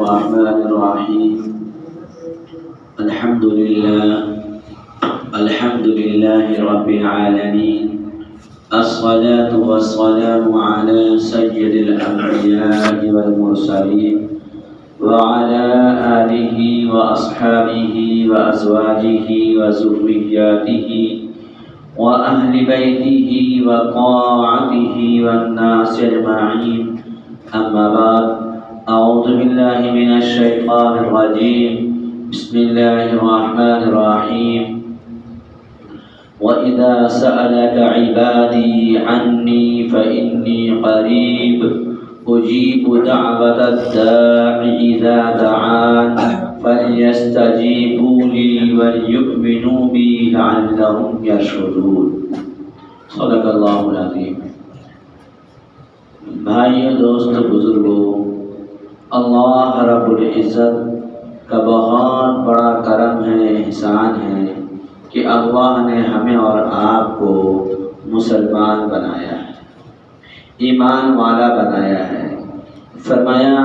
الرحمن الرحيم الحمد لله رب العالمين الصلاة والسلام على سيد الأنبياء والمرسلين وعلى آله وأصحابه وأزواجه وذرياته وأهل بيته وطاعته والناس أجمعين أما بعد أعوذ بالله من الشيطان الرجيم بسم الله الرحمن الرحيم وإذا سألك عبادي عني فإني قريب أجيب دعوة الداع إذا دعان فليستجيبوا لي وليؤمنوا بي لعلهم يرشدون صدق اللہ العظیم۔ بھائیو، دوست، بزرگوں، اللہ رب العزت کا بہت بڑا کرم ہے، احسان ہے کہ اللہ نے ہمیں اور آپ کو مسلمان بنایا ہے، ایمان والا بنایا ہے۔ فرمایا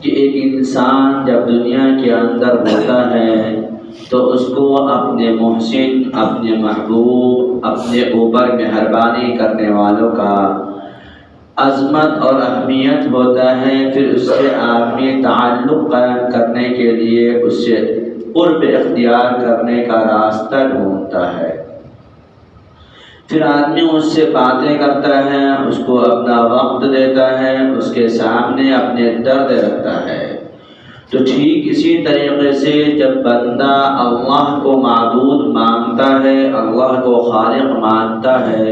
کہ ایک انسان جب دنیا کے اندر ہوتا ہے تو اس کو اپنے محسن، اپنے محبوب، اپنے اوپر مہربانی کرنے والوں کا عظمت اور اہمیت ہوتا ہے۔ پھر اس سے آدمی تعلق قائم کرنے کے لیے اس سے قرب اختیار کرنے کا راستہ ڈھونڈتا ہے۔ پھر آدمی اس سے باتیں کرتا ہے، اس کو اپنا وقت دیتا ہے، اس کے سامنے اپنے درد رکھتا ہے۔ تو ٹھیک اسی طریقے سے جب بندہ اللہ کو معبود مانتا ہے، اللہ کو خالق مانتا ہے،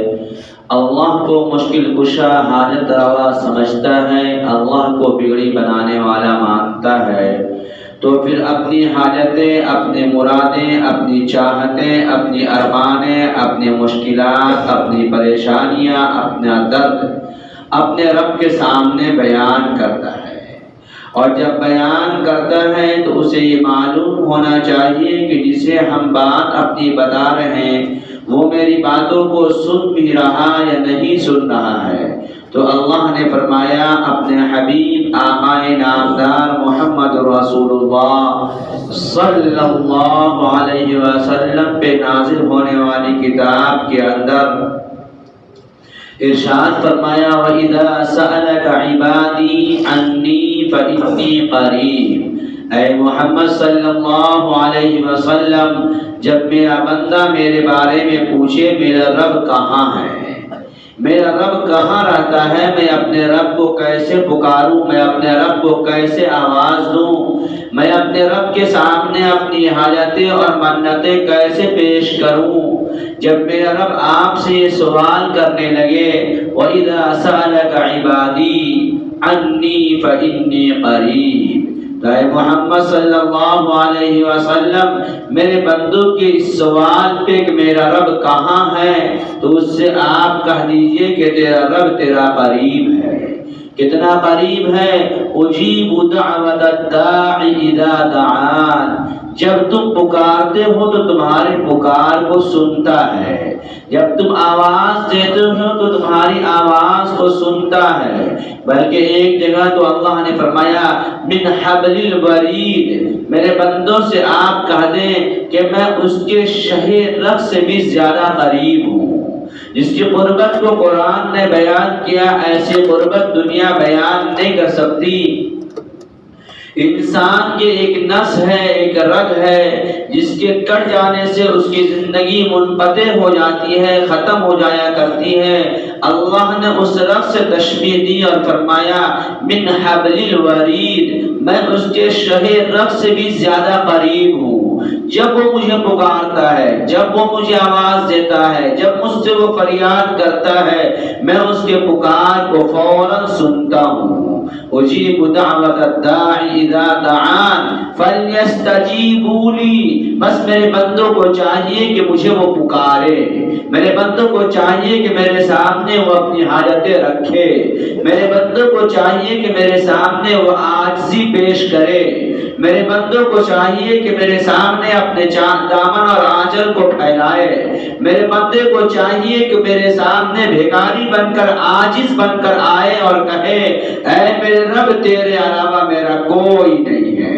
اللہ کو مشکل کشا حاجت روا سمجھتا ہے، اللہ کو بگڑی بنانے والا مانتا ہے، تو پھر اپنی حاجتیں، اپنی مرادیں، اپنی چاہتیں، اپنی ارمانیں، اپنی مشکلات، اپنی پریشانیاں، اپنا درد اپنے رب کے سامنے بیان کرتا ہے۔ اور جب بیان کرتا ہے تو اسے یہ معلوم ہونا چاہیے کہ جسے ہم بات اپنی بتا رہے ہیں وہ میری باتوں کو سن بھی رہا یا نہیں سن رہا ہے۔ تو اللہ نے فرمایا اپنے حبیب آقا نامدار محمد رسول اللہ صلی اللہ علیہ وسلم پہ نازل ہونے والی کتاب کے اندر ارشاد فرمایا وَإِذَا سَأَلَكَ عِبَادِي عَنِّي فَإِنِّي قَرِيبٌ۔ اے محمد صلی اللہ علیہ وسلم، جب میرا بندہ میرے بارے میں پوچھے میرا رب کہاں ہے، میرا رب کہاں رہتا ہے، میں اپنے رب کو کیسے پکاروں، میں اپنے رب کو کیسے آواز دوں، میں اپنے رب کے سامنے اپنی حاجتیں اور منتیں کیسے پیش کروں، جب میرا رب آپ سے یہ سوال کرنے لگے وَإِذَا سَأَلَكَ عِبَادِي عَنِّي فَإِنِّي قَرِيبٌ، تو اے محمد صلی اللہ علیہ وسلم میرے بندوں کے اس سوال پہ کہ میرا رب کہاں ہے تو اس سے آپ کہہ دیجئے کہ تیرا رب تیرا قریب ہے۔ کتنا قریب ہے؟ اجیب دعوت الداع اذا دعان، جب تم پکارتے ہو تو تمہارے پکار کو سنتا ہے، جب تم آواز دیتے ہو تو تمہاری آواز کو سنتا ہے۔ بلکہ ایک جگہ تو اللہ نے فرمایا من حبل الورید، میرے بندوں سے آپ کہہ دیں کہ میں اس کے شہر رگ سے بھی زیادہ قریب ہوں۔ جس کی قربت کو قرآن نے بیان کیا ایسی قربت دنیا بیان نہیں کر سکتی۔ انسان کے ایک نس ہے، ایک رگ ہے جس کے کٹ جانے سے اس کی زندگی منقطع ہو جاتی ہے، ختم ہو جایا کرتی ہے۔ اللہ نے اس رگ سے تشبیہ دی اور فرمایا من حبل الورید، میں اس کے شہر رگ سے بھی زیادہ قریب ہوں۔ جب وہ مجھے پکارتا ہے، جب وہ مجھے آواز دیتا ہے، جب مجھ سے وہ فریاد کرتا ہے، میں اس کے پکار کو فوراً سنتا ہوں۔ اجیب دعوت الداع اذا دعان فلیستجیبوا لی، بس میرے بندوں کو چاہیے کہ مجھے وہ پکارے، میرے بندوں کو چاہیے کہ میرے سامنے وہ اپنی حاجتیں رکھے، میرے بندوں کو چاہیے کہ میرے سامنے وہ عاجزی پیش کرے، میرے بندوں کو چاہیے کہ میرے سامنے اپنے دامن اور آنچل کو پھیلائے، میرے بندے کو چاہیے کہ میرے سامنے بھیکاری بن کر عاجز بن کر آئے اور کہے اے میرے رب تیرے علاوہ میرا کوئی نہیں ہے۔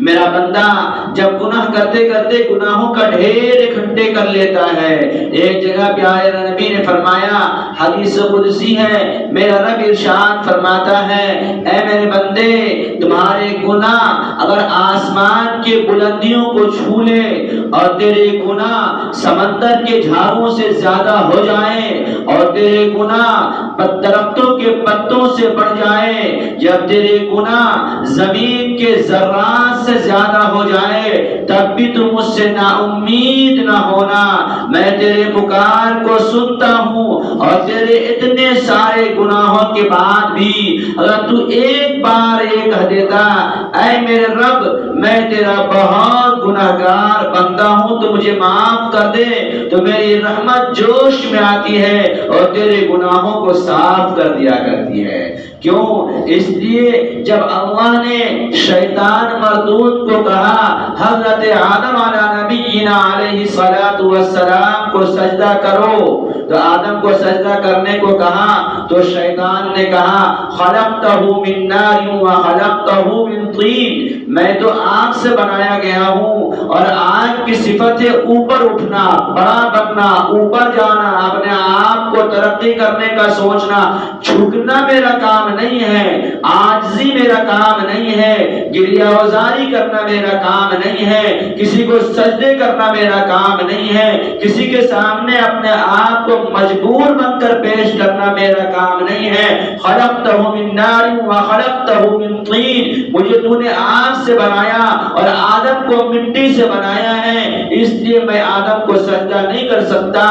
میرا بندہ جب گناہ کرتے کرتے گناہوں کا ڈھیر اکٹھے کر لیتا ہے، ایک جگہ پیارے نبی نے فرمایا، حدیث قدسی ہے، میرا رب ارشاد فرماتا ہے اے میرے بندے تمہارے گناہ اگر آسمان کے بلندیوں کو چھو لے اور تیرے گناہ سمندر کے جھاگوں سے زیادہ ہو جائیں اور تیرے گناہ درختوں کے پتوں سے بڑھ جائیں، جب تیرے گناہ زمین کے ذرات سے زیادہ ہو جائے تب بھی تم مجھ سے نا امید نہ ہونا، میں تیرے پکار کو سنتا ہوں اور تیرے اتنے سارے گناہوں کے بعد بھی اگر تو ایک بار یہ کہہ دیتا اے میرے رب میں تیرا بہت گناہگار بندہ ہوں تو مجھے معاف کر دے، تو میری رحمت جوش میں آتی ہے اور تیرے گناہوں کو صاف کر دیا کرتی ہے۔ کیوں؟ اس لیے جب اللہ نے شیطان مردود کو کہا حضرت آدم علیہ نبینا علیہ الصلوۃ والسلام کو سجدہ کرو، تو آدم کو سجدہ کرنے کو کہا تو شیطان نے کہا خلقتہ من نار وخلقتہ من طین، میں تو آگ سے بنایا گیا ہوں اور آگ کی صفت ہے اوپر اٹھنا، بڑا بننا، اوپر جانا، اپنے آپ کو ترقی کرنے کا سوچنا، جھکنا میرا کام نہیں ہے، عاجزی میرا کام نہیں ہے، گریہ وزاری کرنا میرا کام نہیں ہے، کسی کو سجدے کرنا میرا کام نہیں ہے، کسی کے سامنے اپنے آپ کو مجبور بن کر پیش کرنا میرا کام نہیں ہے۔ خلقتہ من نار وخلقتہ من طین، مجھے تو نے آگ سے بنایا اور آدم کو مٹی سے بنایا ہے، اس لیے میں آدم کو سجدہ نہیں کر سکتا،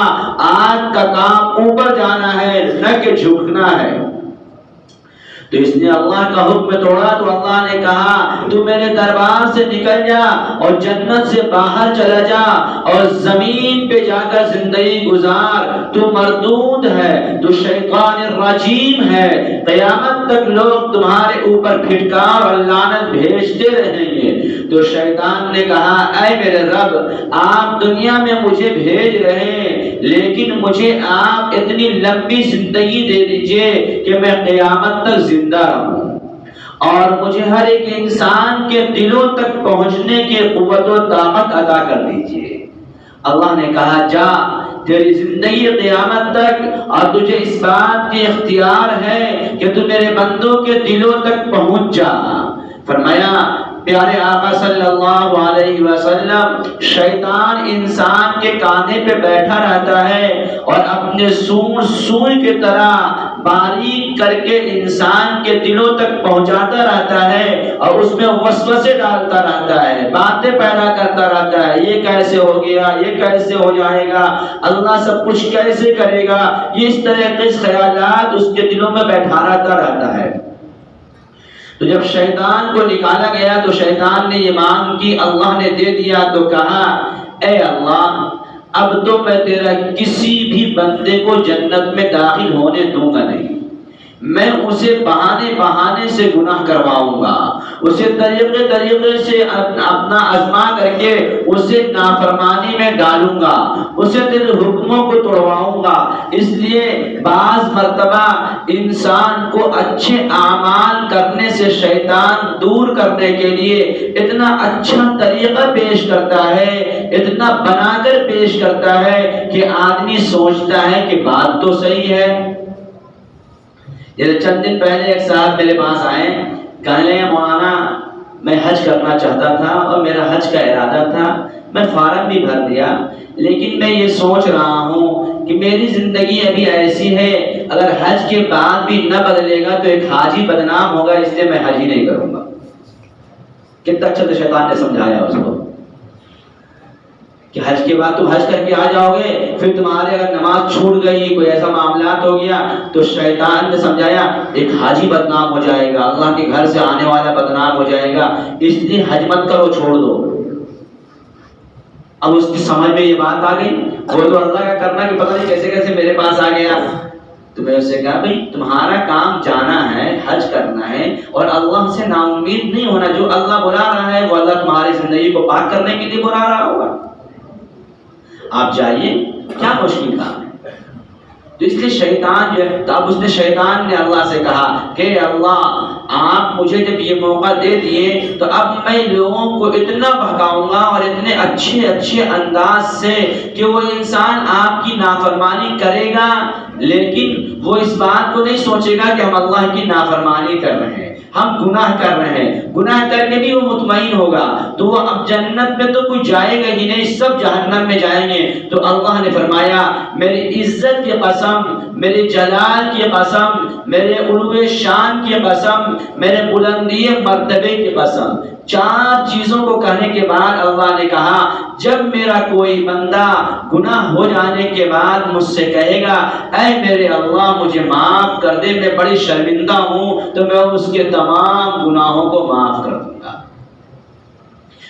آگ کا کام اوپر جانا ہے نہ کہ جھکنا ہے۔ تو اس نے اللہ کا حکم توڑا تو اللہ نے کہا تو میرے دربار سے نکل جا اور جنت سے باہر چلا جا اور زمین پہ جا کر زندگی گزار، تو مردود ہے، تو شیطان الرجیم ہے، قیامت تک لوگ تمہارے اوپر پھٹکار اور لعنت بھیجتے رہیں گے۔ تو شیطان نے کہا اے میرے رب آپ دنیا میں مجھے بھیج رہے ہیں لیکن مجھے آپ اتنی لمبی زندگی دے دیجئے کہ میں قیامت تک زندہ رہوں اور مجھے ہر ایک انسان کے دلوں تک پہنچنے کی قوت و طاقت عطا کر دیجئے۔ اللہ نے کہا جا تیری زندگی قیامت تک اور تجھے اس بات کی اختیار ہے کہ تو میرے بندوں کے دلوں تک پہنچ جا۔ فرمایا پیارے آقا صلی اللہ علیہ وسلم شیطان انسان کے کانے پہ بیٹھا رہتا ہے اور اپنے سوئی کی طرح باریک کر کے انسان کے دلوں تک پہنچاتا رہتا ہے اور اس میں وسوسے ڈالتا رہتا ہے، باتیں پیدا کرتا رہتا ہے، یہ کیسے ہو گیا، یہ کیسے ہو جائے گا، اللہ سب کچھ کیسے کرے گا، یہ اس طرح کے خیالات اس کے دلوں میں بیٹھاتا رہتا ہے۔ تو جب شیطان کو نکالا گیا تو شیطان نے یہ مانگ کی، اللہ نے دے دیا تو کہا اے اللہ اب تو میں تیرا کسی بھی بندے کو جنت میں داخل ہونے دوں گا نہیں، میں اسے بہانے سے گناہ کرواؤں گا، اسے طریقے سے اپنا آزما کر کے اسے نافرمانی میں ڈالوں گا، اسے تیرے حکموں کو توڑواؤں گا۔ اس لیے بعض مرتبہ انسان کو اچھے اعمال کرنے سے شیطان دور کرنے کے لیے اتنا اچھا طریقہ پیش کرتا ہے، اتنا بنا کر پیش کرتا ہے کہ آدمی سوچتا ہے کہ بات تو صحیح ہے۔ یہ چند دن پہلے ایک صاحب میرے پاس آئے، کہنے لگے مولانا میں حج کرنا چاہتا تھا اور میرا حج کا ارادہ تھا، میں فارم بھی بھر دیا، لیکن میں یہ سوچ رہا ہوں کہ میری زندگی ابھی ایسی ہے اگر حج کے بعد بھی نہ بدلے گا تو ایک حاجی بدنام ہوگا، اس لیے میں حج ہی نہیں کروں گا۔ کتنا اچھا تو شیطان نے سمجھایا اس کو کہ حج کے بعد تم حج کر کے آ جاؤ گے، پھر تمہارے اگر نماز چھوٹ گئی، کوئی ایسا معاملات ہو گیا تو شیطان نے سمجھایا ایک حاجی بدنام ہو جائے گا، اللہ کے گھر سے آنے والا بدنام ہو جائے گا، اس لیے حج مت کرو، چھوڑ دو۔ اب اس کی سمجھ میں یہ بات آ گئی، وہ تو اللہ کا کرنا کہ پتہ نہیں کیسے کیسے میرے پاس آ گیا۔ تو میں اسے کہا بھائی تمہارا کام جانا ہے، حج کرنا ہے اور اللہ سے نا امید نہیں ہونا. جو اللہ بلا رہا ہے وہ اللہ تمہاری زندگی کو پاک کرنے کے لیے بلا رہا ہوگا. آپ جائیے، کیا مشکل کام ہے. تو اس لیے شیطان جو ہے، اب اس نے شیطان نے اللہ سے کہا کہ اللہ آپ مجھے جب یہ موقع دے دیے تو اب میں لوگوں کو اتنا بہکاؤں گا اور اتنے اچھے اچھے انداز سے کہ وہ انسان آپ کی نافرمانی کرے گا لیکن وہ اس بات کو نہیں سوچے گا کہ ہم اللہ کی نافرمانی کر رہے ہیں، ہم گناہ کر رہے ہیں. گناہ کر کے بھی وہ مطمئن ہوگا تو وہ اب جنت میں تو کوئی جائے گا ہی نہیں، سب جہنم میں جائیں گے. تو اللہ نے فرمایا میری عزت کی قسم، میرے جلال کی قسم، میرے علو شان کی قسم، میرے بلندی مرتبے کی قسم. 4 چیزوں کو کہنے کے بعد اللہ نے کہا جب میرا کوئی بندہ گناہ ہو جانے کے بعد مجھ سے کہے گا اے میرے اللہ مجھے معاف کر دے، میں بڑی شرمندہ ہوں، تو میں اس کے تمام گناہوں کو معاف کر دوں گا،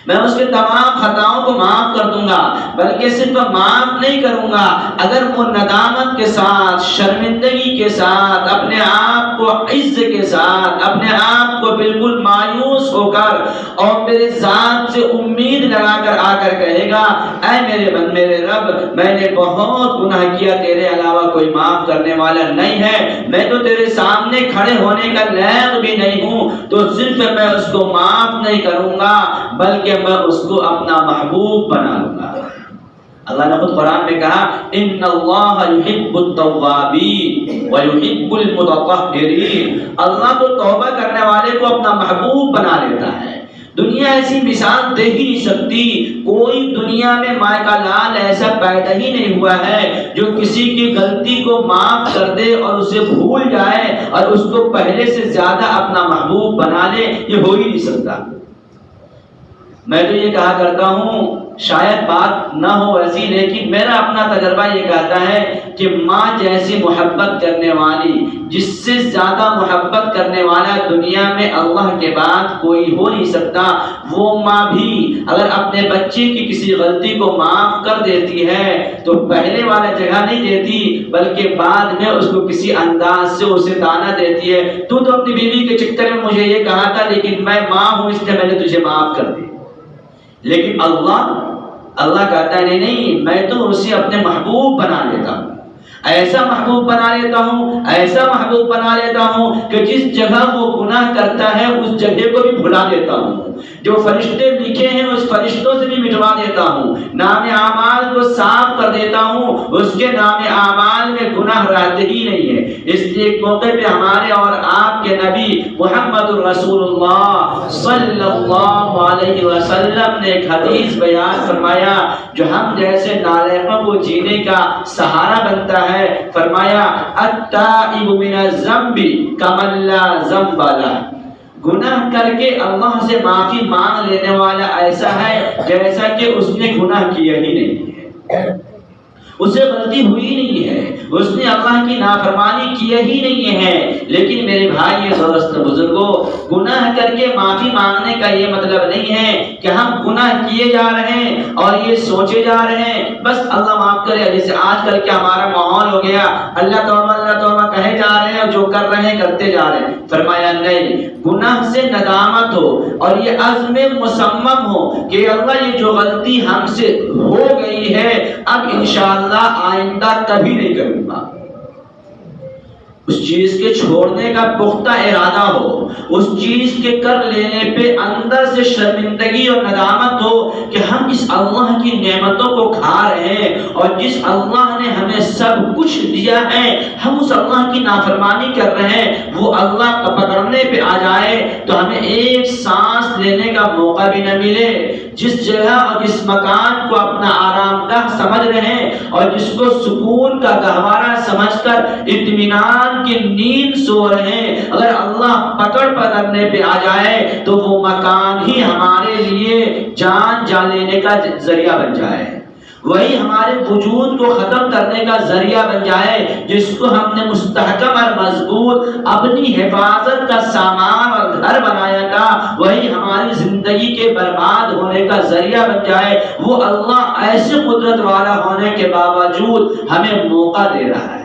میں اس کے تمام خطاؤں کو معاف کر دوں گا. بلکہ صرف معاف نہیں کروں گا، اگر وہ ندامت کے ساتھ، شرمندگی کے ساتھ، اپنے آپ کو عز کے ساتھ، اپنے آپ کو بالکل مایوس ہو کر اور میرے ذات سے امید لگا کر آ کر کہے گا اے میرے رب میں نے بہت گناہ کیا، تیرے علاوہ کوئی معاف کرنے والا نہیں ہے، میں تو تیرے سامنے کھڑے ہونے کا لائق بھی نہیں ہوں، تو صرف میں اس کو معاف نہیں کروں گا بلکہ میں اس کو اپنا محبوب بنا لوں گا. اللہ نے خود قرآن میں کہا ان اللہ یحب التوابین ویحب المتطہرین. اللہ تو توبہ کرنے والے کو اپنا محبوب بنا لیتا ہے. دنیا ایسی مثال دے ہی نہیں سکتی، کوئی دنیا میں ماں کا لال ایسا پیدا ہی نہیں ہوا ہے جو کسی کی غلطی کو معاف کر دے اور اسے بھول جائے اور اس کو پہلے سے زیادہ اپنا محبوب بنا لے. یہ ہو ہی نہیں سکتا. میں تو یہ کہا کرتا ہوں شاید بات نہ ہو ایسی، لیکن میرا اپنا تجربہ یہ کہتا ہے کہ ماں جیسی محبت کرنے والی، جس سے زیادہ محبت کرنے والا دنیا میں اللہ کے بعد کوئی ہو نہیں سکتا. وہ ماں بھی اگر اپنے بچے کی کسی غلطی کو معاف کر دیتی ہے تو پہلے والا جگہ نہیں دیتی بلکہ بعد میں اس کو کسی انداز سے اسے تانا دیتی ہے تو اپنی بیوی کے چکر میں مجھے یہ کہا تھا لیکن میں ماں ہوں اس لیے میں نے تجھے معاف کر دی. لیکن اللہ کہتا ہے نہیں میں تو اسے اپنے محبوب بنا لیتا ہوں، ایسا محبوب بنا لیتا ہوں، ایسا محبوب بنا لیتا ہوں کہ جس جگہ وہ گناہ کرتا ہے اس جگہ کو بھی بھلا دیتا ہوں. جو فرشتے لکھے ہیں اس فرشتوں سے بھی مٹوا دیتا ہوں، نام اعمال کو صاف کر دیتا ہوں، اس کے نام اعمال میں گناہ رہتے ہی نہیں ہے. اس لیے ایک موقع پہ ہمارے اور آپ کے نبی محمد رسول اللہ صلی اللہ علیہ وسلم نے ایک حدیث بیان فرمایا جو ہم جیسے نالائقوں کو جینے کا سہارا بنتا ہے. فرمایا التائب من الذنب کمن لا ذنب لہ. گناہ کر کے اللہ سے معافی مانگ لینے والا ایسا ہے جیسا کہ اس نے گناہ کیا ہی نہیں ہے، اسے غلطی ہوئی نہیں ہے، اس نے اللہ کی نافرمانی کیا ہی نہیں ہے. لیکن میرے بھائی دوست بزرگوں، گناہ کر کے معافی مانگنے کا یہ مطلب نہیں ہے کہ ہم گناہ کیے جا رہے ہیں اور یہ سوچے جا رہے ہیں بس اللہ معاف کرے. جیسے آج کل کے ہمارا ماحول ہو گیا اللہ توبہ کہے جا رہے ہیں اور جو کر رہے ہیں کرتے جا رہے ہیں. فرمایا نہیں، گناہ سے ندامت ہو اور یہ عزم مصمم ہو کہ اللہ یہ جو غلطی ہم سے ہو گئی ہے اب انشاءاللہ آئندہ کبھی نہیں کروں گا. اس چیز کے چھوڑنے کا پختہ ارادہ ہو، اس چیز کے کر لینے پہ اندر سے شرمندگی اور ندامت ہو کہ ہم اس اللہ کی نعمتوں کو کھا رہے ہیں اور جس اللہ نے ہمیں سب کچھ دیا ہے ہم اس اللہ کی نافرمانی کر رہے ہیں. وہ اللہ کا پکڑنے پہ آ جائے تو ہمیں ایک سانس لینے کا موقع بھی نہ ملے. جس جگہ اور جس مکان کو اپنا آرام گاہ سمجھ رہے ہیں اور جس کو سکون کا گہوارہ سمجھ کر اطمینان کی نیند سو رہے ہیں، اگر اللہ پکڑ پکڑنے پہ آ جائے تو وہ مکان ہی ہمارے لیے جان جا لینے کا ذریعہ بن جائے، وہی ہمارے وجود کو ختم کرنے کا ذریعہ بن جائے. جس کو ہم نے مستحکم اور مضبوط اپنی حفاظت کا سامان اور گھر بنایا تھا وہی ہماری زندگی کے برباد ہونے کا ذریعہ بن جائے. وہ اللہ ایسے قدرت والا ہونے کے باوجود ہمیں موقع دے رہا ہے،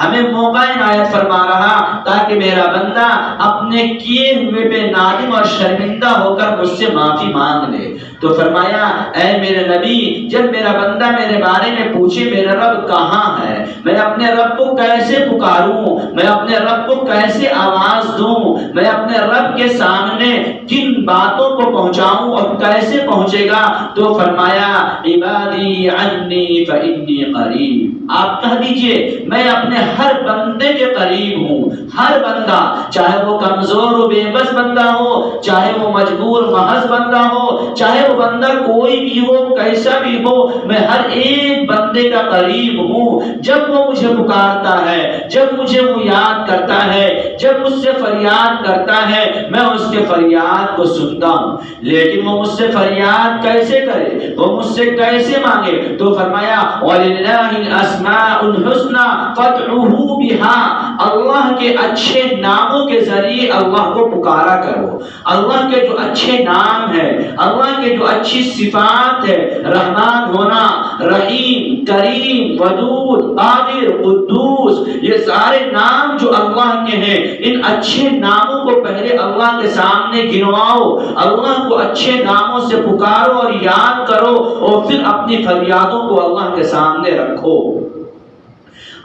ہمیں موقع عنایت فرما رہا تاکہ میرا بندہ اپنے کیے ہوئے پہ نادم اور شرمندہ ہو کر مجھ سے معافی مانگ لے۔ تو فرمایا اے میرے نبی، جب میرا بندہ میرے بارے میں پوچھے میرا رب کہاں ہے، میں اپنے رب کو کیسے پکاروں، میں اپنے رب کو کیسے آواز دوں، میں اپنے رب کے سامنے کن باتوں کو پہنچاؤں اور کیسے پہنچے گا، تو فرمایا عبادی عنی فانی قریب، آپ کہہ دیجئے میں اپنے ہر بندے کے قریب ہوں۔ ہر بندہ، چاہے وہ کمزور و بے بس بندہ ہو، چاہے وہ مجبور محض بندہ ہو، چاہے وہ بندہ کوئی بھی ہو، کیسا بھی ہو، میں ہر ایک بندے کا قریب ہوں۔ جب وہ مجھے پکارتا ہے، جب مجھے وہ یاد کرتا ہے، جب مجھ سے فریاد کرتا ہے، میں اس کے فریاد کو سنتا ہوں۔ لیکن وہ مجھ سے فریاد کیسے کرے، وہ مجھ سے کیسے مانگے، تو فرمایا وَلِلَّهِ الْأَسْمَاءُ الْحُسْنَى فَادْعُوهُ بِهَا، اللہ کے اچھے ناموں کے ذریعے اللہ کو پکارا کرو۔ اللہ کے جو اچھے نام ہیں، اللہ کے جو اچھی صفات ہے، رحمان ہونا، رحیم، کریم، ودود، قادر، قدوس، یہ سارے نام جو اللہ کے ہیں، ان اچھے ناموں کو پہلے اللہ کے سامنے گنواؤ، اللہ کو اچھے ناموں سے پکارو اور یاد کرو، اور پھر اپنی فریادوں کو اللہ کے سامنے رکھو،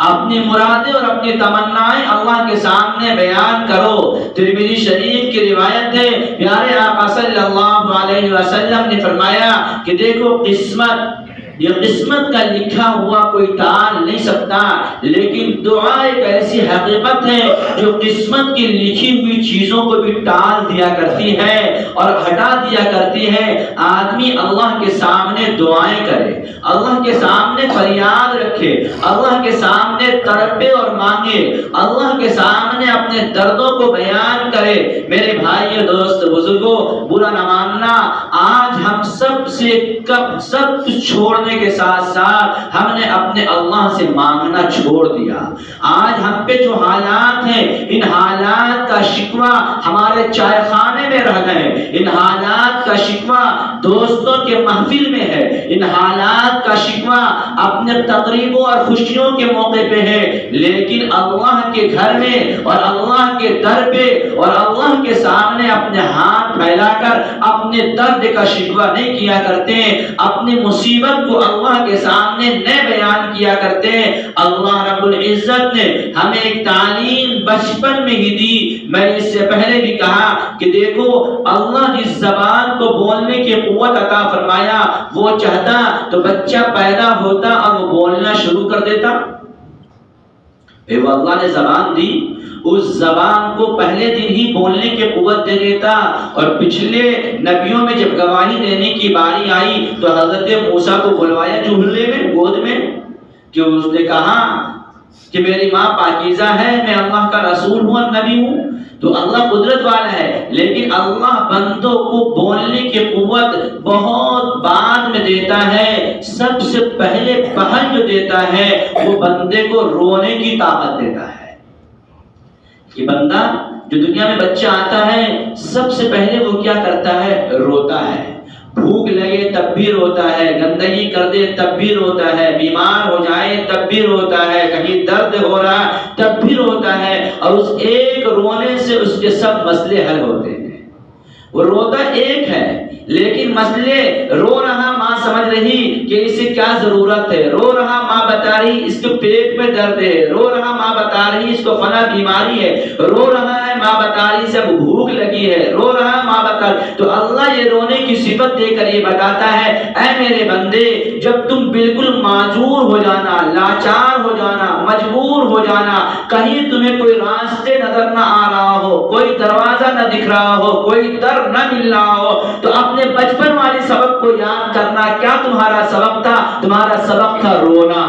اپنی مرادیں اور اپنی تمنائیں اللہ کے سامنے بیان کرو۔ ترمذی شریف کی روایت ہے، پیارے آقا صلی اللہ علیہ وسلم نے فرمایا کہ دیکھو قسمت، یہ قسمت کا لکھا ہوا کوئی ٹال نہیں سکتا، لیکن دعا ایک ایسی حقیقت ہے جو قسمت کی لکھی ہوئی چیزوں کو بھی ٹال دیا کرتی ہے اور ہٹا دیا کرتی ہے۔ آدمی اللہ کے سامنے دعائیں کرے، اللہ کے سامنے فریاد رکھے، اللہ کے سامنے تڑپے اور مانگے، اللہ کے سامنے اپنے دردوں کو بیان کرے۔ میرے بھائی دوست بزرگوں، برا نہ ماننا، آج ہم سب سے سب کچھ چھوڑنے کے ساتھ ساتھ ہم نے اپنے اللہ سے مانگنا چھوڑ دیا۔ آج ہم پہ جو حالات ہیں، ان حالات کا شکوہ ہمارے چائے خانے میں رہ گئے، ان حالات کا شکوہ دوستوں کے محفل میں ہے، ان حالات کا شکوہ اپنے تقریبوں اور خوشیوں کے موقع پہ ہے، لیکن اللہ کے گھر میں اور اللہ کے در پہ اور اللہ کے سامنے اپنے ہاتھ پھیلا کر اپنے درد کا شکوہ نہیں کیا کرتے، اپنی مصیبت کو اللہ کے سامنے نہ بیان کیا کرتے۔ اللہ رب العزت نے ہمیں ایک تعلیم بچپن میں ہی دی۔ میں اس سے پہلے بھی کہا کہ دیکھو اللہ جس زبان کو بولنے کی قوت عطا فرمایا، وہ چاہتا تو بچہ پیدا ہوتا اور وہ بولنا شروع کر دیتا۔ وہ اللہ نے زبان دی، اس زبان کو پہلے دن ہی بولنے کی قوت دے دیتا، اور پچھلے نبیوں میں جب گواہی دینے کی باری آئی تو حضرت موسیٰ کو بلوایا چولہے میں، گود میں، کہ اس نے کہا کہ میری ماں پاکیزہ ہے، میں اللہ کا رسول ہوں اور نبی ہوں۔ تو اللہ قدرت والا ہے، لیکن اللہ بندوں کو بولنے کی قوت بہت بعد میں دیتا ہے۔ سب سے پہلے پہل جو دیتا ہے وہ بندے کو رونے کی طاقت دیتا ہے۔ یہ بندہ جو دنیا میں بچہ آتا ہے، سب سے پہلے وہ کیا کرتا ہے؟ روتا ہے۔ بھوک لگے تب بھی روتا ہے، گندگی کر دے تب بھی روتا ہے، بیمار ہو جائے تب بھی روتا ہے، کہیں درد ہو رہا تب بھی روتا ہے، اور اس ایک رونے سے اس کے سب مسئلے حل ہوتے ہیں۔ وہ روتا ایک ہے، لیکن مسئلے رو رہا ماں سمجھ رہی کہ اسے کیا ضرورت ہے، رو رہا ماں بتا رہی اس کے پیٹ میں درد ہے، رو رہا ماں بتا رہی اس کو فلاں بیماری ہے، رو رہا ہے ماں بتا رہی سب بھوک لگی ہے، رو رہا ماں بتا رہی۔ تو اللہ یہ رونے کی صفت دے کر یہ بتاتا ہے اے میرے بندے، جب تم بالکل معذور ہو جانا، لاچار ہو جانا، مجبور ہو جانا، کہیں تمہیں کوئی راستے نظر نہ آ رہا ہو، کوئی دروازہ نہ دکھ رہا ہو، کوئی در نہ مل رہا ہو، تو اپنے بچپن والے سبق کو یاد کرنا۔ کیا تمہارا سبق تھا؟ تمہارا سبق تھا رونا۔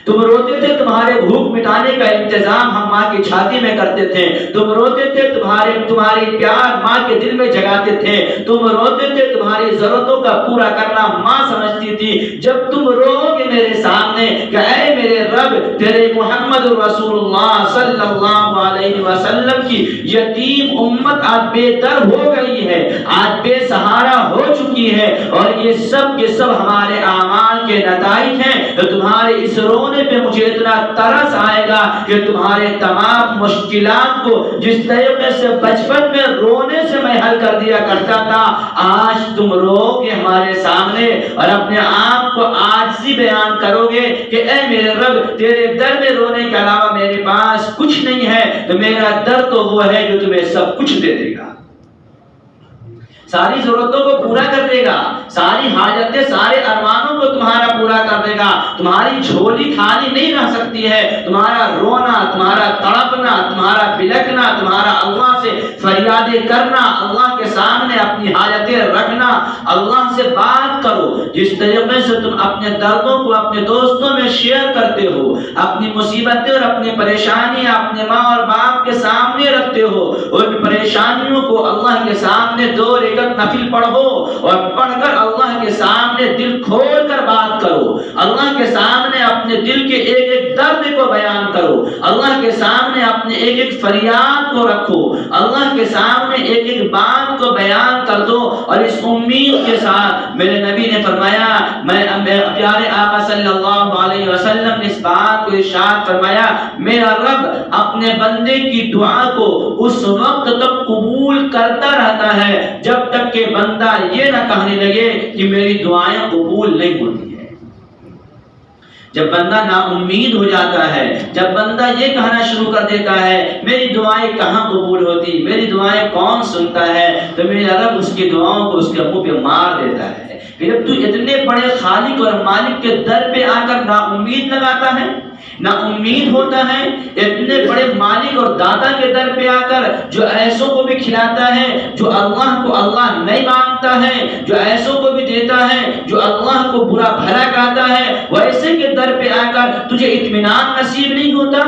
تم روتے تھے، تمہارے بھوک مٹانے کا انتظام ہم ماں کی چھاتی میں کرتے تھے، تم روتے تھے، تمہاری پیار ماں کے دل میں جگاتے تھے، تم روتے تھے، تمہاری ضرورتوں کا پورا کرنا ماں سمجھتی تھی۔ جب تم رو گے میرے سامنے کہ اے میرے رب، تیرے محمد رسول اللہ صلی اللہ علیہ وسلم کی یتیم امت آج بے در ہو گئی ہے، آج بے سہارا ہو چکی کی ہے، اور یہ سب کے سب ہمارے اعمال کے نتائج ہیں۔ تو تمہارے اس رونے پہ مجھے اتنا ترس آئے گا کہ تمہارے تمام مشکلات کو جس طریقے سے بچپن میں رونے سے میں حل کر دیا کرتا تھا، آج تم رو گے ہمارے سامنے اور اپنے آپ کو عاجزی بیان کرو گے کہ اے میرے رب، تیرے در میں رونے کے علاوہ میرے پاس کچھ نہیں ہے، تو میرا در تو وہ ہے جو تمہیں سب کچھ دے دے گا، ساری ضرورتوں کو پورا کر دے گا، ساری حاجتیں، سارے ارمانوں کو تمہارا پورا کر دے گا۔ تمہاری جھولی خالی نہیں رہ سکتی ہے، تمہارا رونا، تمہارا تڑپنا، تمہارا بلکنا، تمہارا اللہ سے فریادیں کرنا، اللہ کے سامنے اپنی حاجتیں رکھنا، اللہ سے بات کرو جس طریقے سے تم اپنے دردوں کو اپنے دوستوں میں شیئر کرتے ہو، اپنی مصیبتیں اور اپنی پریشانیاں اپنے ماں اور باپ کے سامنے رکھتے ہو، ان پریشانیوں کو اللہ کے سامنے دو رکعت نفل پڑھو اور پڑھ کر اللہ کے سامنے دل کھول کر بات کرو، اللہ کے سامنے اپنے دل کے ایک ایک درد کو بیان کرو، اللہ کے سامنے اپنے ایک ایک فریاد کو رکھو، اللہ کے سامنے ایک ایک بات کو بیان کر دو، اور اس امید کے ساتھ میرے نبی نے فرمایا، میں پیارے آقا صلی اللہ علیہ وسلم نے اس بات کو ارشاد فرمایا، میرا رب اپنے بندے کی دعا کو اس وقت تک قبول کرتا رہتا ہے جب تک کہ بندہ یہ نہ کہنے لگے کہ میری دعائیں قبول نہیں ہوتی ہے۔ جب بندہ نا امید ہو جاتا ہے، جب بندہ یہ کہنا شروع کر دیتا ہے میری دعائیں کہاں قبول ہوتی، میری دعائیں کون سنتا ہے، تو میرا رب اس کی دعاؤں کو اس کے منہ پہ مار دیتا ہے۔ پھر اب تو اتنے بڑے خالق اور مالک کے در پہ آ کر نا امید لگاتا ہے، نا امید ہوتا ہے، اتنے بڑے مالک اور داتا کے در پہ آ کر جو ایسوں کو بھی کھلاتا ہے جو اللہ کو اللہ نہیں مانتا ہے، جو ایسوں کو بھی دیتا ہے جو اللہ کو برا بھلا کہتا ہے، ویسے کے در پہ آ کر تجھے اطمینان نصیب نہیں ہوتا،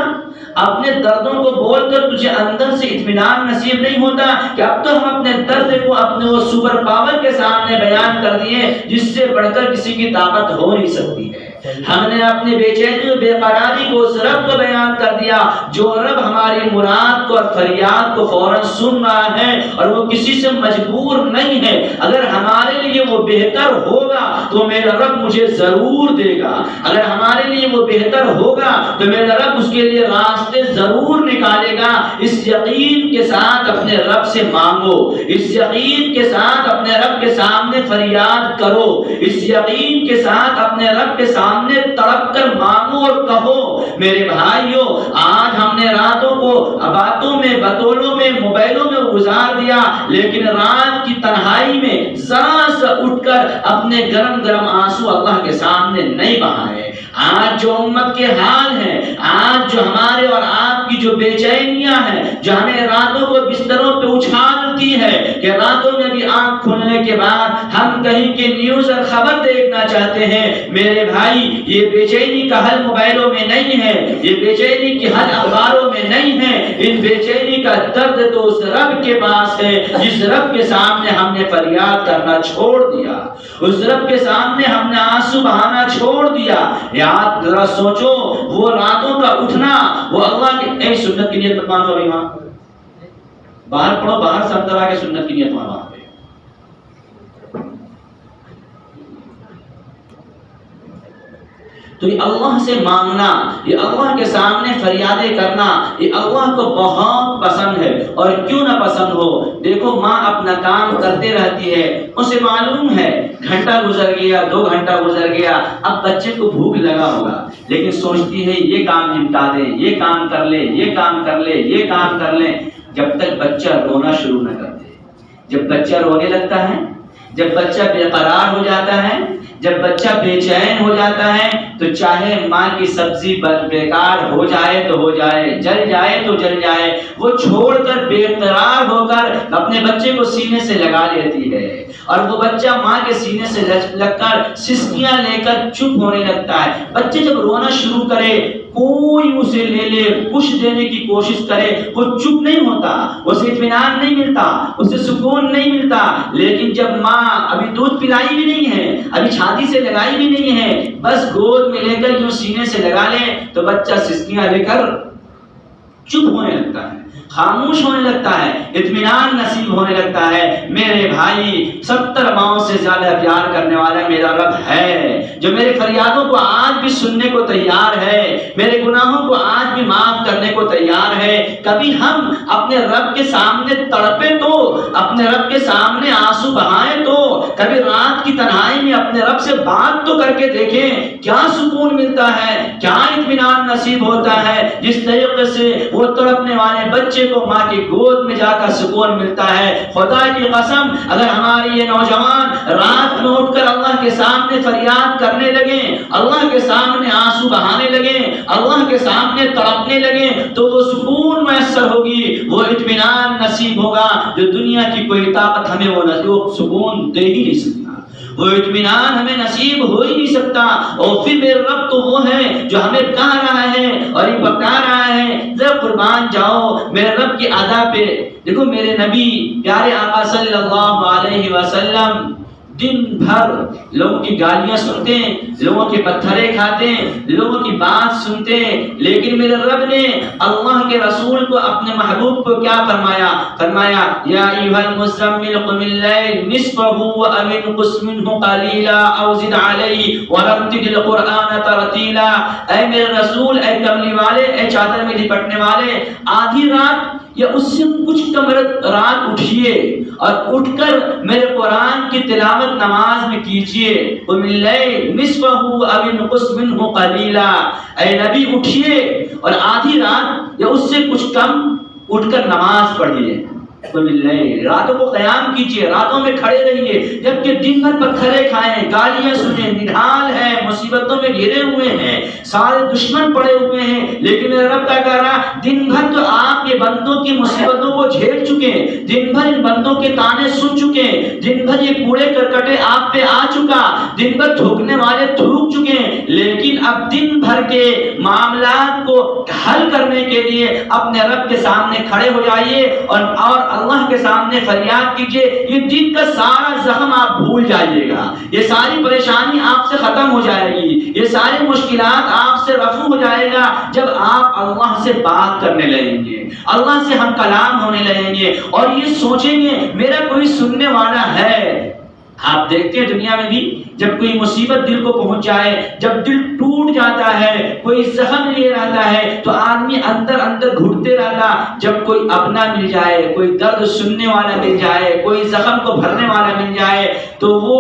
اپنے دردوں کو بول کر تجھے اندر سے اطمینان نصیب نہیں ہوتا کہ اب تو ہم اپنے درد کو اپنے وہ سپر پاور کے سامنے بیان کر دیے جس سے بڑھ کر کسی کی طاقت ہو نہیں سکتی ہے۔ ہم نے اپنی بے چینی و بے قراری کو اس رب کو بیان کر دیا جو رب ہماری مراد کو اور فریاد کو فوراً سن رہا ہے اور وہ کسی سے مجبور نہیں ہے۔ اگر ہمارے لیے وہ بہتر ہوگا تو میرا رب مجھے ضرور دے گا، اگر ہمارے لیے وہ بہتر ہوگا تو میرا رب اس کے لیے راستے ضرور نکالے گا۔ اس یقین کے ساتھ اپنے رب سے مانگو، اس یقین کے ساتھ اپنے رب کے سامنے فریاد کرو، اس یقین کے ساتھ اپنے رب کے سامنے تڑپ کر مانگو اور کہو میرے بھائیوں، آج ہم نے راتوں کو باتوں میں، بطولوں میں، موبائلوں میں گزار دیا، لیکن رات کی تنہائی میں ذرا سا اٹھ کر اپنے گرم گرم آنسو اللہ کے سامنے نہیں بہائے۔ آج جو امت کے حال ہیں، آج جو ہمارے اور آپ کی جو بے چینیاں ہیں، جو ہمیں راتوں کو بستروں پہ اچھالتی ہے کہ راتوں میں بھی آنکھ کھلنے کے بعد ہم کہیں کے نیوز اور خبر دیکھنا چاہتے ہیں، میرے بھائی یہ بے چینی کا حل موبائلوں میں نہیں ہے، یہ بے چینی کی حل اخباروں میں نہیں ہے، ان بے چینی کا درد تو اس رب کے پاس ہے جس رب کے سامنے ہم نے فریاد کرنا چھوڑ دیا، اس رب کے سامنے ہم نے آنسو بہانا چھوڑ دیا۔ یاد ذرا سوچو وہ راتوں کا اٹھنا، وہ اللہ کی اے سنت کی نیت مانو، ابھی وہاں باہر پڑھو، باہر سے اندر آ کے سنت کی نیت مانو۔ تو یہ اللہ سے مانگنا، یہ اللہ کے سامنے فریادیں کرنا، یہ اللہ کو بہت پسند ہے۔ اور کیوں نہ پسند ہو، دیکھو ماں اپنا کام کرتے رہتی ہے، اسے معلوم ہے گھنٹہ گزر گیا، 2 گھنٹہ گزر گیا، اب بچے کو بھوک لگا ہوگا، لیکن سوچتی ہے یہ کام نمٹا دے، یہ کام کر لے، یہ کام کر لے، یہ کام کر لے، جب تک بچہ رونا شروع نہ کر دے۔ جب بچہ رونے لگتا ہے، جب بچہ بے قرار ہو جاتا ہے، جب بچہ بے چین ہو جاتا ہے، تو چاہے ماں کی سبزی بیکار ہو جائے تو ہو جائے، جل جائے تو جل جائے، وہ چھوڑ کر بے قرار ہو کر اپنے بچے کو سینے سے لگا لیتی ہے، اور وہ بچہ ماں کے سینے سے لگ کر سسکیاں لے کر چپ ہونے لگتا ہے۔ بچے جب رونا شروع کرے، کوئی اسے لے لے، کچھ دینے کی کوشش کرے، وہ چپ نہیں ہوتا، اسے اطمینان نہیں ملتا، اسے سکون نہیں ملتا۔ لیکن جب ماں ابھی دودھ پلائی بھی نہیں ہے، ابھی چھاتی سے لگائی بھی نہیں ہے، بس گود میں لے کر یوں سینے سے لگا لے، تو بچہ سسکیاں لے کر چپ ہونے لگتا ہے، خاموش ہونے لگتا ہے، اطمینان نصیب ہونے لگتا ہے۔ میرے بھائی 70 ماؤں سے زیادہ پیار کرنے والا میرا رب ہے، جو میرے فریادوں کو آج بھی سننے کو تیار ہے، میرے گناہوں کو آج بھی معاف کرنے کو تیار ہے۔ کبھی ہم اپنے رب کے سامنے تڑپے تو، اپنے رب کے سامنے آنسو بہائیں تو، کبھی رات کی تنہائی میں اپنے رب سے بات تو کر کے دیکھیں، کیا سکون ملتا ہے، کیا اطمینان نصیب ہوتا ہے، جس طریقے سے وہ تڑپنے والے بچے کو ماں کی گود میں جا کر سکون ملتا ہے۔ خدا کی قسم اگر ہماری یہ نوجوان رات میں اٹھ کر اللہ کے سامنے فریاد کرنے لگیں، اللہ کے سامنے آنسو بہانے لگیں، اللہ کے سامنے تڑپنے لگیں، تو وہ سکون میسر ہوگی، وہ اطمینان نصیب ہوگا جو دنیا کی کوئی طاقت ہمیں وہ سکون دے ہی نہیں سکتا، وہ اطمینان ہمیں نصیب ہو ہی نہیں سکتا۔ اور پھر میرے رب تو وہ ہے جو ہمیں کہہ رہا ہے اور یہ بتا رہا ہے، ذرا قربان جاؤ میرے رب کی ادا پہ۔ دیکھو میرے نبی پیارے آقا صلی اللہ علیہ وسلم دن بھر لوگوں کی گالیاں سنتے ہیں، لوگوں کے پتھرے کھاتے ہیں، لوگوں کی بات سنتے ہیں، لیکن میرے رب نے اللہ کے رسول کو، اپنے محبوب کو کیا فرمایا؟ فرمایا یا ایھا المزمل قم اللیل نصفہ او انقص منہ قلیلا او زد علیہ ورتل القرآن ترتیلا۔ اے میرے رسول، اے کملی والے، اے چادر میں لپٹنے والے، آدھی رات یا اس سے کچھ کم رات اٹھیے اور اٹھ کر میرے قرآن کی تلاوت نماز میں کیجیے۔ قم اللیل نصفہ او انقص منہ قلیلا، اے نبی اٹھیے اور آدھی رات یا اس سے کچھ کم اٹھ کر نماز پڑھیے۔ قم اللیل، راتوں کو قیام کیجیے، راتوں میں کھڑے رہیے، جبکہ دن بھر پتھرے کھائیں، گالیاں سنیں، نڈھال ہیں، مصیبتوں میں گھرے ہوئے ہیں، سارے دشمن پڑے ہوئے ہیں، لیکن میرا رب کیا کہہ رہا ہے؟ دن بھر تو آپ یہ بندوں کی مصیبتوں کو جھیل چکے، دن بھر ان بندوں کے تانے سن چکے، دن بھر یہ کوڑے کرکٹے آپ پہ آ چکا، دن بھر تھوکنے والے تھوک چکے، لیکن اب دن بھر کے معاملات کو حل کرنے کے لیے اپنے رب کے سامنے کھڑے ہو جائیے اور اللہ کے سامنے فریاد کیجئے۔ یہ دن کا سارا زخم آپ بھول جائیے گا، یہ ساری پریشانی آپ سے ختم ہو جائے گی، یہ ساری مشکلات آپ سے رفع ہو جائے گا جب آپ اللہ سے بات کرنے لگیں گے، اللہ سے ہم کلام ہونے لگیں گے اور یہ سوچیں گے میرا کوئی سننے والا ہے۔ آپ دیکھتے ہیں دنیا میں بھی جب کوئی مصیبت دل کو پہنچ جائے، جب دل ٹوٹ جاتا ہے، کوئی زخم لیے رہتا ہے تو آدمی اندر اندر گھٹتے رہتا، جب کوئی اپنا مل جائے، کوئی درد سننے والا مل جائے، کوئی زخم کو بھرنے والا مل جائے تو وہ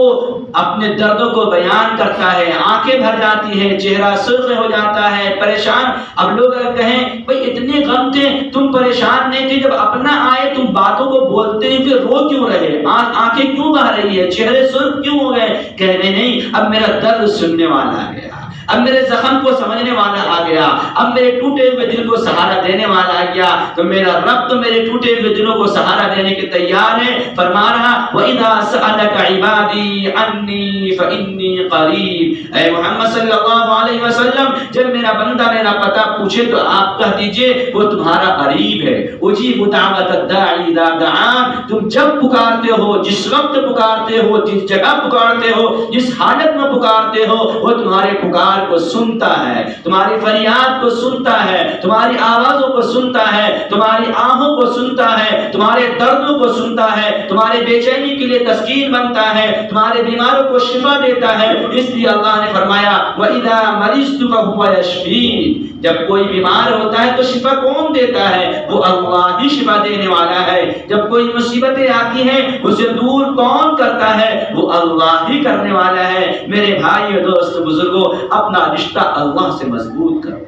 اپنے دردوں کو بیان کرتا ہے، آنکھیں بھر جاتی ہے، چہرہ سرخ ہو جاتا ہے، پریشان۔ اب لوگ اگر کہیں بھئی اتنے غم تھے تم پریشان نہیں تھے، جب اپنا آئے تم باتوں کو بولتے ہیں کہ رو کیوں رہے، آنکھیں کیوں بہ رہی ہے، چہرے سرخ کیوں ہو گئے؟ کہنے نہیں، اب میرا درد سننے والا آ گیا، اب میرے زخم کو سمجھنے والا آ گیا، اب میرے ٹوٹے ہوئے دل کو سہارا دینے والا آ گیا، تو میرا رب تو میرے ٹوٹے ہوئے دلوں کو سہارا دینے کے تیار ہے۔ فرما رہا وَإِذَا سَأَلَكَ عِبَادِي عَنِّي فَإِنِّي قَرِيبٌ۔ اے محمد صلی اللہ علیہ وسلم، جب میرا بندہ میرا پتہ پوچھے تو آپ کہہ دیجئے وہ تمہارا قریب ہے۔ اجیب دعوت الداعی اذا دعان، تم جب پکارتے ہو، جس وقت پکارتے ہو، جس جگہ پکارتے ہو، جس حالت میں پکارتے ہو، وہ تمہارے پکار کو سنتا ہے، تمہاری فریاد کو سنتا ہے، تمہاری آوازوں کو سنتا ہے، تمہاری آہوں کو سنتا ہے، تمہارے دردوں کو سنتا ہے، تمہارے بے چینی کے لیے تسکین بنتا ہے، تمہارے بیماروں کو شفا دیتا ہے۔ اس لیے اللہ نے فرمایا وَإِذَا مَرِضْتُ فَهُوَ يَشْفِينِ، جب کوئی بیمار ہوتا ہے تو شفا کون دیتا ہے؟ وہ اللہ ہی شفا دینے والا ہے۔ جب کوئی مصیبتیں آتی ہیں اسے دور کون کرتا ہے؟ وہ اللہ ہی کرنے والا ہے۔ میرے بھائی دوست بزرگوں، اپنا رشتہ اللہ سے مضبوط کرو،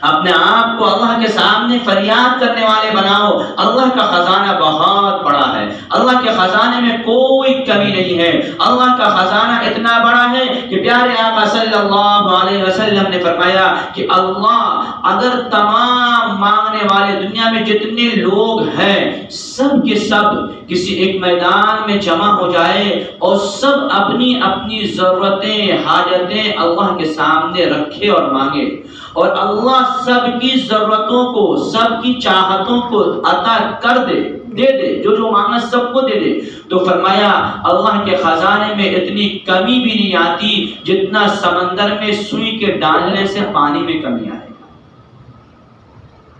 اپنے آپ کو اللہ کے سامنے فریاد کرنے والے بناؤ۔ اللہ کا خزانہ بہت بڑا ہے، اللہ کے خزانے میں کوئی کمی نہیں ہے۔ اللہ کا خزانہ اتنا بڑا ہے کہ پیارے آقا صلی اللہ علیہ وسلم نے فرمایا کہ اللہ اگر تمام مانگنے والے دنیا میں جتنے لوگ ہیں سب کے سب کسی ایک میدان میں جمع ہو جائے اور سب اپنی اپنی ضرورتیں حاجتیں اللہ کے سامنے رکھے اور مانگے، اور اللہ سب کی ضرورتوں کو، سب کی چاہتوں کو عطا کر دے، دے دے، جو جو مانگنا سب کو دے دے، تو فرمایا اللہ کے خزانے میں اتنی کمی بھی نہیں آتی جتنا سمندر میں سوئی کے ڈالنے سے پانی میں کمی آئے۔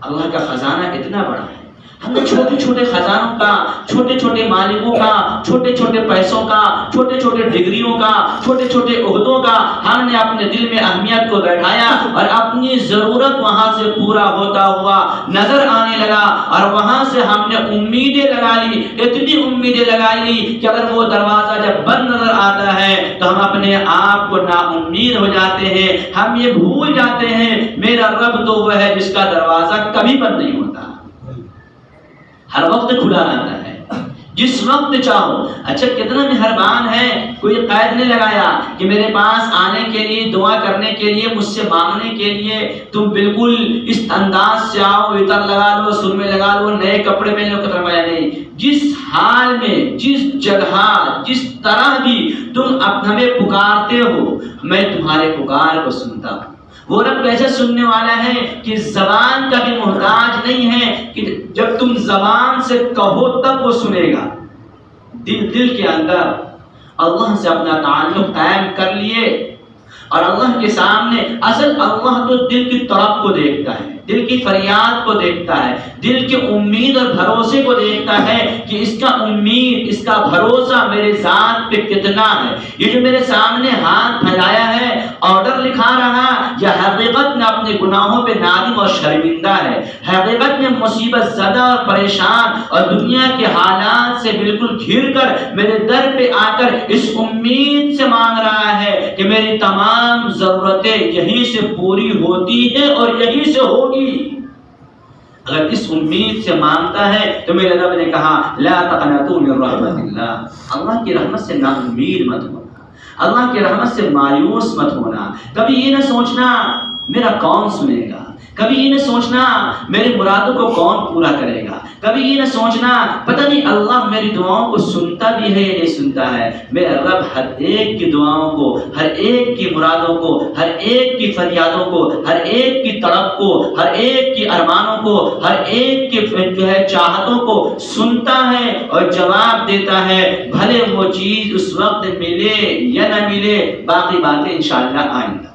اللہ کا خزانہ اتنا بڑا ہے، ہم نے چھوٹے چھوٹے خزانوں کا، چھوٹے چھوٹے مالکوں کا، چھوٹے چھوٹے پیسوں کا، چھوٹے چھوٹے ڈگریوں کا، چھوٹے چھوٹے عہدوں کا ہم نے اپنے دل میں اہمیت کو بیٹھایا اور اپنی ضرورت وہاں سے پورا ہوتا ہوا نظر آنے لگا، اور وہاں سے ہم نے امیدیں لگا لی، اتنی امیدیں لگائی لی کہ اگر وہ دروازہ جب بند نظر آتا ہے تو ہم اپنے آپ کو نا امید ہو جاتے ہیں، ہم یہ بھول جاتے ہیں میرا رب تو وہ ہے جس کا دروازہ کبھی بند نہیں ہوتا، ہر وقت کھلا رہتا ہے جس وقت چاہو۔ اچھا کتنا مہربان ہے، کوئی قید نہیں لگایا کہ میرے پاس آنے کے لیے، دعا کرنے کے لیے، مجھ سے مانگنے کے لیے تم بالکل اس انداز سے آؤ، عطر لگا لو، سرمے لگا لو، نئے کپڑے میں لو، فرمایا نہیں، جس حال میں، جس جگہ، جس طرح بھی تم ہمیں پکارتے ہو میں تمہارے پکار کو سنتا ہوں۔ وہ رب کیسے سننے والا ہے کہ زبان کا بھی محتاج نہیں ہے کہ جب تم زبان سے کہو تب وہ سنے گا، دل کے اندر اللہ سے اپنا تعلق قائم کر لیے اور اللہ کے سامنے، اصل اللہ تو دل کی طرف کو دیکھتا ہے، دل کی فریاد کو دیکھتا ہے، دل کے امید اور بھروسے کو دیکھتا ہے کہ اس کا امید، اس کا بھروسہ میرے ذات پہ کتنا ہے۔ یہ جو میرے سامنے ہاتھ پھیلایا ہے، آرڈر لکھا رہا، یہ حقیقت میں اپنے گناہوں پہ نادم اور شرمندہ ہے، حقیقت میں مصیبت زدہ اور پریشان اور دنیا کے حالات سے بالکل گھر کر میرے در پہ آ کر اس امید سے مانگ رہا ہے کہ میری تمام ضرورتیں یہیں سے پوری ہوتی ہیں اور یہیں سے ہوگی۔ اگر اس امید سے مانگتا ہے تو میرے رب نے کہا لا تقنطوا من رحمت اللہ، اللہ کی رحمت سے نا امید مت ہونا، اللہ کی رحمت سے مایوس مت ہونا۔ کبھی یہ نہ سوچنا میرا کون سنے گا، کبھی یہ نہ سوچنا میری مرادوں کو کون پورا کرے گا، کبھی یہ نہ سوچنا پتہ نہیں اللہ میری دعاؤں کو سنتا بھی ہے یا نہیں سنتا ہے۔ میرا رب ہر ایک کی دعاؤں کو، ہر ایک کی مرادوں کو، ہر ایک کی فریادوں کو، ہر ایک کی تڑپ کو، ہر ایک کی ارمانوں کو، ہر ایک کی جو ہے چاہتوں کو سنتا ہے اور جواب دیتا ہے، بھلے وہ چیز اس وقت ملے یا نہ ملے، باقی باتیں انشاءاللہ آئیں گا۔